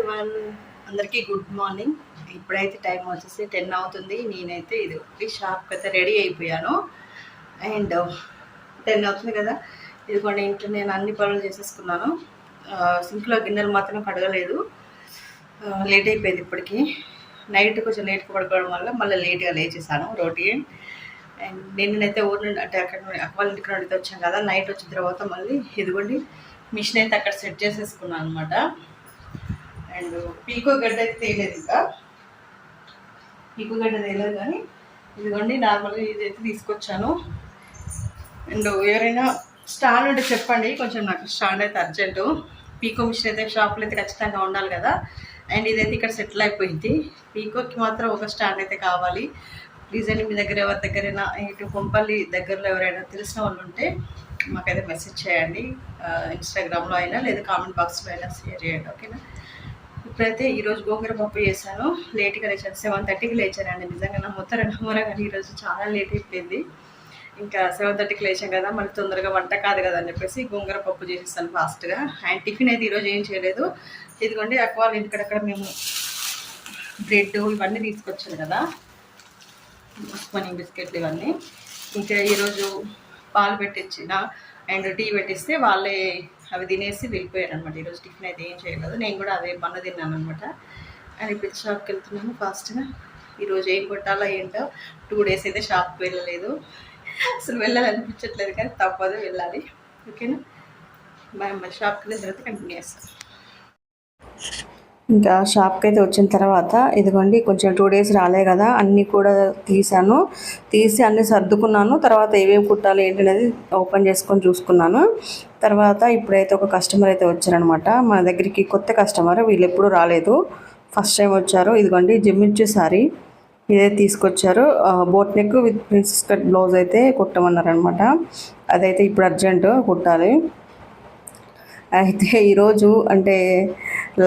Everyone, అందరికీ good morning. ఇప్పుడైతే time వచ్చేసి 10 అవుతుంది. నేనైతే ఇది షాప్కి అయితే రెడీ అయిపోయాను. అండ్ 10 అవుతుంది కదా, ఇదిగోండి ఇంట్లో నేను అన్ని పనులు చేసేసుకున్నాను. సింక్లో గిన్నెలు మాత్రం కడగలేదు, లేట్ అయిపోయింది. ఇప్పటికి నైట్ కొంచెం లేట్గా పడుకోవడం వల్ల మళ్ళీ లేట్గా లేచేసాను రోటీ. అండ్ నేనైతే ఊరు నుండి అంటే అక్కడ వాళ్ళ ఇంటికి నుండి వచ్చాను కదా, నైట్ వచ్చిన తర్వాత మళ్ళీ ఇదిగోండి మిషన్ అయితే అక్కడ సెట్ చేసేసుకున్నాను అనమాట. అండ్ పీకో గడ్డ అయితే తేలేదు, ఇంకా పీకో గడ్డ తేలేదు కానీ ఇదిగోండి నార్మల్గా ఇదైతే తీసుకొచ్చాను. అండ్ ఎవరైనా స్టాండ్ ఉంటే చెప్పండి, కొంచెం నాకు స్టాండ్ అయితే అర్జెంటు. పీకో మిషన్ అయితే షాప్లో అయితే ఖచ్చితంగా ఉండాలి కదా. అండ్ ఇదైతే ఇక్కడ సెటిల్ అయిపోయింది. పీకోకి మాత్రం ఒక స్టాండ్ అయితే కావాలి. ప్లీజ్ అండి, మీ దగ్గర ఎవరి దగ్గరైనా ఇటు కొంపల్లి దగ్గరలో ఎవరైనా తెలిసిన వాళ్ళు ఉంటే మాకైతే మెసేజ్ చేయండి, ఇన్స్టాగ్రామ్లో అయినా లేదా కామెంట్ బాక్స్లో అయినా షేర్ చేయండి, ఓకేనా. ఇప్పుడైతే ఈరోజు గోంగూర పప్పు చేశాను. లేట్గా లేచాను, 7:30కి లేచానండి. నిజంగా నా నమ్మరా కానీ ఈరోజు చాలా లేట్ అయిపోయింది. ఇంకా 7:30కి లేచాం కదా, మళ్ళీ తొందరగా వంట కాదు కదా అని చెప్పేసి గోంగూర పప్పు చేసేస్తాను ఫాస్ట్గా. అండ్ టిఫిన్ అయితే ఈరోజు ఏం చేయలేదు. ఇదిగోండి అక్వాల్ ఇంటికడక్కడ మేము బ్రెడ్ ఇవన్నీ తీసుకొచ్చాను కదా, మార్నింగ్ బిస్కెట్లు ఇవన్నీ. ఇంకా ఈరోజు పాలు పెట్టించిన అండ్ టీ పెట్టిస్తే వాళ్ళే అవి తినేసి వెళ్ళిపోయారు అనమాట. ఈరోజు టిఫిన్ అయితే ఏం చేయలేదు, నేను కూడా అదే పన్ను తిన్నాను అనమాట. అండ్ ఇప్పుడు షాప్కి వెళ్తున్నాను ఫాస్ట్గా. ఈరోజు ఏం కొట్టాలో ఏంటో, 2 డేస్ అయితే షాప్కి వెళ్ళలేదు, అసలు వెళ్ళాలనిపించట్లేదు కానీ తప్పదు, వెళ్ళాలి, ఓకేనా. మరి షాప్కి వెళ్ళిన తర్వాత కంటిన్యూ చేస్తాను. ఇంకా షాప్కి అయితే వచ్చిన తర్వాత ఇదిగోండి కొంచెం 2 డేస్ రాలే కదా, అన్నీ కూడా తీసి అన్నీ సర్దుకున్నాను. తర్వాత ఏమేమి కుట్టాలి ఏంటి అనేది ఓపెన్ చేసుకొని చూసుకున్నాను. తర్వాత ఇప్పుడైతే ఒక కస్టమర్ అయితే వచ్చారనమాట మన దగ్గరికి, కొత్త కస్టమర్, వీళ్ళు ఎప్పుడు రాలేదు, ఫస్ట్ టైం వచ్చారు. ఇదిగోండి జిమ్మిచ్చు సారీ ఇదైతే తీసుకొచ్చారు. Boat neck with princess cut blouse అయితే కుట్టమన్నారనమాట. అదైతే ఇప్పుడు అర్జెంటు కుట్టాలి. అయితే ఈరోజు అంటే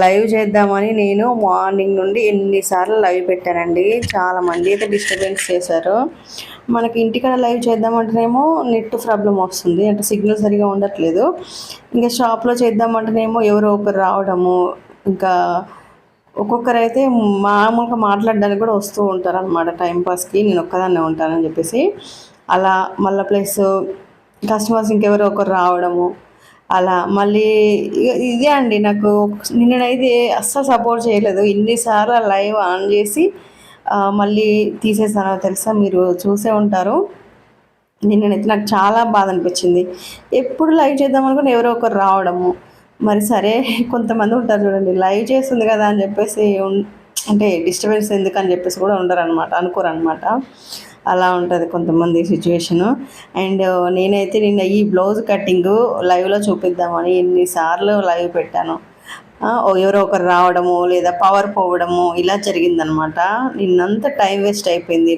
లైవ్ చేద్దామని నేను మార్నింగ్ నుండి ఎన్నిసార్లు లైవ్ పెట్టానండి. చాలామంది అయితే డిస్టర్బెన్స్ చేశారు. మనకి ఇంటికాడ లైవ్ చేద్దామంటేనేమో నెట్ ప్రాబ్లం వస్తుంది, అంటే సిగ్నల్ సరిగా ఉండట్లేదు. ఇంకా షాప్లో చేద్దామంటేనేమో ఎవరో ఒకరు రావడము, ఇంకా ఒక్కొక్కరైతే మామూలుగా మాట్లాడడానికి కూడా వస్తూ ఉంటారు అనమాట టైంపాస్కి. నేను ఒక్కదాన్నే ఉంటానని చెప్పేసి అలా, మళ్ళీ ప్లస్ కస్టమర్స్ ఇంకెవరో ఒకరు రావడము, అలా మళ్ళీ ఇదే అండి. నాకు నిన్ననైతే అస్సలు సపోర్ట్ చేయలేదు, ఇన్నిసార్లు లైవ్ ఆన్ చేసి మళ్ళీ తీసేసానో తెలుసా, మీరు చూసే ఉంటారు. నిన్ననైతే నాకు చాలా బాధ అనిపించింది. ఎప్పుడు లైవ్ చేద్దాం అనుకుని ఎవరో ఒకరు రావడము, మరి సరే కొంతమంది ఉంటారు చూడండి, లైవ్ చేస్తుంది కదా అని చెప్పేసి అంటే డిస్టర్బెన్స్ ఎందుకని చెప్పేసి కూడా అనుకోరనమాట. అలా ఉంటుంది కొంతమంది సిచ్యువేషను. అండ్ నేనైతే నిన్న ఈ బ్లౌజ్ కటింగ్ లైవ్లో చూపిద్దామని ఎన్నిసార్లు లైవ్ పెట్టాను. ఎవరో ఒకరు రావడము లేదా పవర్ పోవడము ఇలా జరిగిందనమాట. నిన్నంతా టైం వేస్ట్ అయిపోయింది.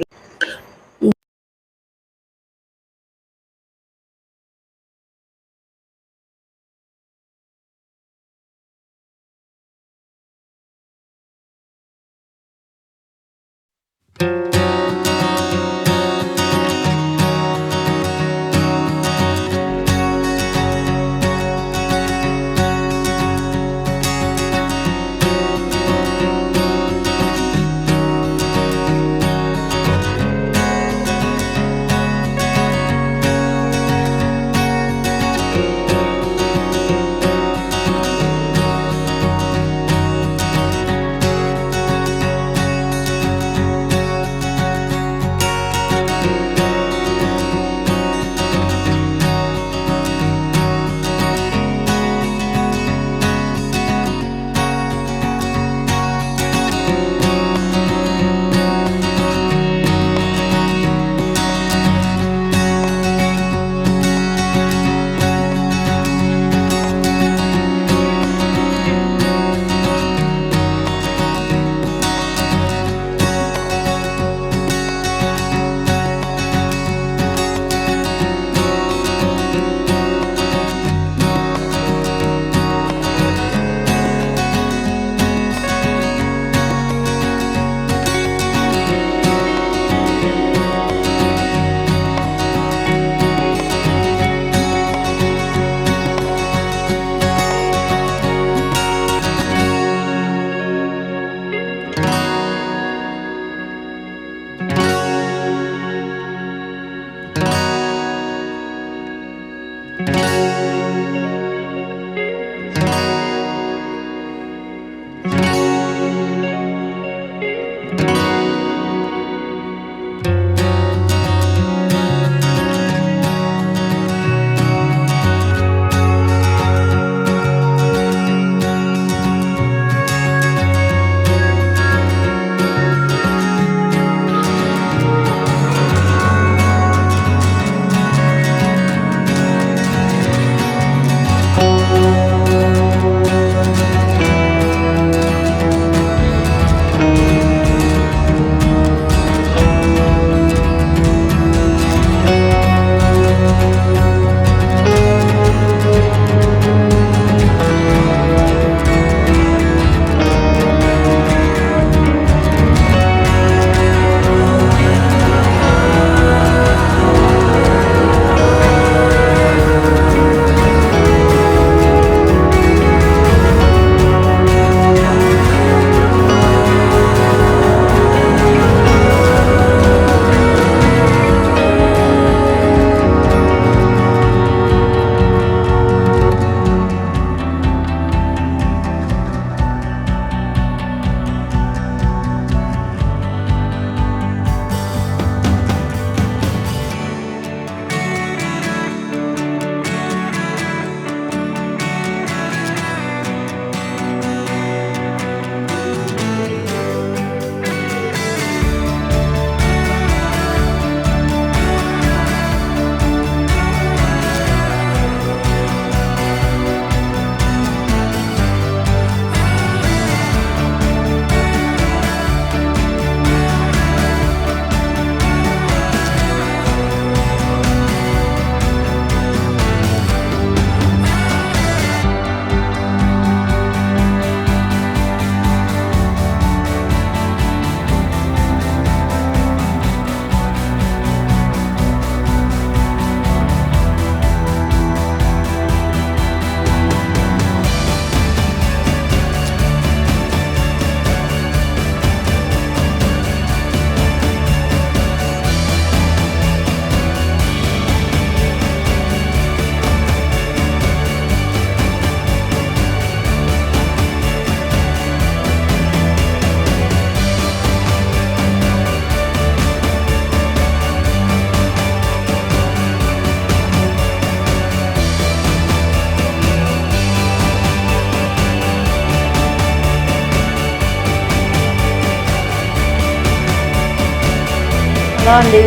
హలో అండి,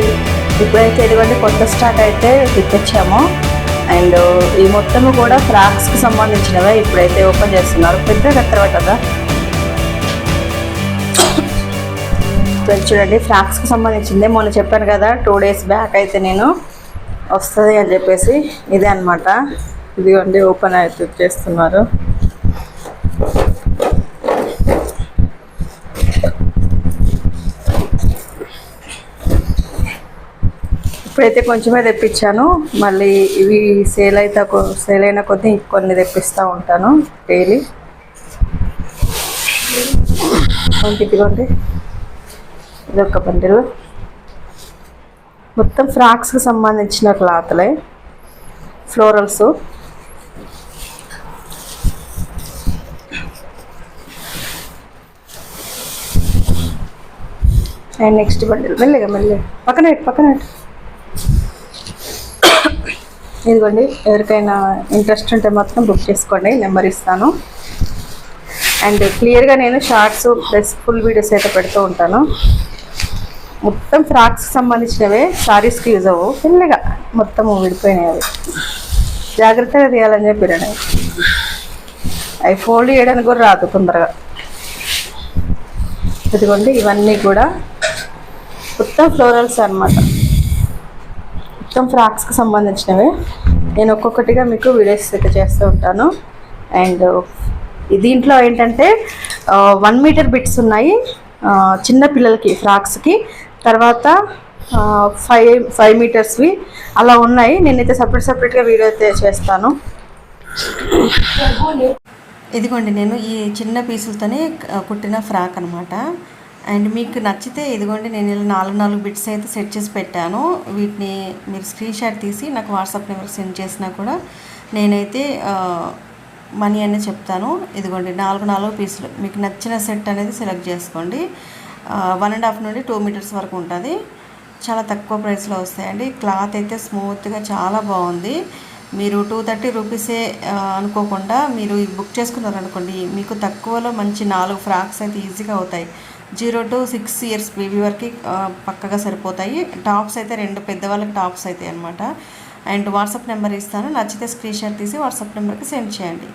ఇప్పుడైతే ఇదిగోండి కొత్త స్టాక్ అయితే తెప్పించాము. అండ్ ఈ మొత్తము కూడా ఫ్రాక్స్కి సంబంధించినవే ఇప్పుడైతే ఓపెన్ చేస్తున్నారు. పెద్దగా తర్వాత కదా చూడండి, ఫ్రాక్స్కి సంబంధించిందే. మొన్న చెప్పాను కదా 2 days బ్యాక్ అయితే నేను వస్తుంది అని చెప్పేసి. ఇదే అనమాట. ఇదిగోండి ఓపెన్ అయితే చేస్తున్నారు. ఇప్పుడైతే కొంచెమే తెప్పించాను. మళ్ళీ ఇవి సేల్ అయిన కొద్దీ కొన్ని తెప్పిస్తూ ఉంటాను డైలీ. ఇదిగోండి ఇదొక బండిల్. మొత్తం ఫ్రాక్స్కి సంబంధించిన క్లాత్లే, ఫ్లోరల్స్. అండ్ నెక్స్ట్ బండిల్ మెల్లిగా పక్కన ఇదిగోండి. ఎవరికైనా ఇంట్రెస్ట్ ఉంటే మాత్రం బుక్ చేసుకోండి, నెంబర్ ఇస్తాను. అండ్ క్లియర్గా నేను షార్ట్స్ ప్లస్ ఫుల్ వీడియోస్ అయితే పెడుతూ ఉంటాను. మొత్తం ఫ్రాక్స్కి సంబంధించినవే, శారీస్కి యూజ్ అవ్వవు. మెల్లిగా మొత్తం విడిపోయినాయి. అవి జాగ్రత్తగా తీయాలని చెప్పిరండి. అవి ఫోల్డ్ చేయడానికి కూడా రాదు తొందరగా. ఇదిగోండి ఇవన్నీ కూడా మొత్తం ఫ్లోరల్స్ అన్నమాట. మొత్తం ఫ్రాక్స్కి సంబంధించినవే. నేను ఒక్కొక్కటిగా మీకు వీడియోస్ అయితే చేస్తూ ఉంటాను. అండ్ దీంట్లో ఏంటంటే 1 meter బిట్స్ ఉన్నాయి చిన్న పిల్లలకి ఫ్రాక్స్కి. తర్వాత 5 metersవి అలా ఉన్నాయి. నేనైతే సపరేట్గా వీడియో అయితే చేస్తాను. ఇదిగోండి నేను ఈ చిన్న పీసులతోనే కుట్టిన ఫ్రాక్ అనమాట. అండ్ మీకు నచ్చితే ఇదిగోండి నేను ఇలా 4 బిట్స్ అయితే సెట్ చేసి పెట్టాను. వీటిని మీరు స్క్రీన్ షాట్ తీసి నాకు వాట్సాప్ నెంబర్ సెండ్ చేసినా కూడా నేనైతే మనీ అనేది చెప్తాను. ఇదిగోండి 4 పీసులు. మీకు నచ్చిన సెట్ అనేది సెలెక్ట్ చేసుకోండి. 1.5 నుండి 2 meters వరకు ఉంటుంది. చాలా తక్కువ ప్రైస్లో వస్తాయండి. క్లాత్ అయితే స్మూత్గా చాలా బాగుంది. మీరు 230 రూపీసే అనుకోకుండా మీరు బుక్ చేసుకున్నారనుకోండి, మీకు తక్కువలో మంచి 4 ఫ్రాక్స్ అయితే ఈజీగా అవుతాయి. 0 to 6 years బేబీ వరకు పక్కగా సరిపోతాయి. టాప్స్ అయితే 2 పెద్దవాళ్ళకి టాప్స్ అవుతాయి అనమాట. అండ్ వాట్సాప్ నెంబర్ ఇస్తాను. నచ్చితే స్క్రీన్ షాట్ తీసి వాట్సాప్ నెంబర్కి సెండ్ చేయండి.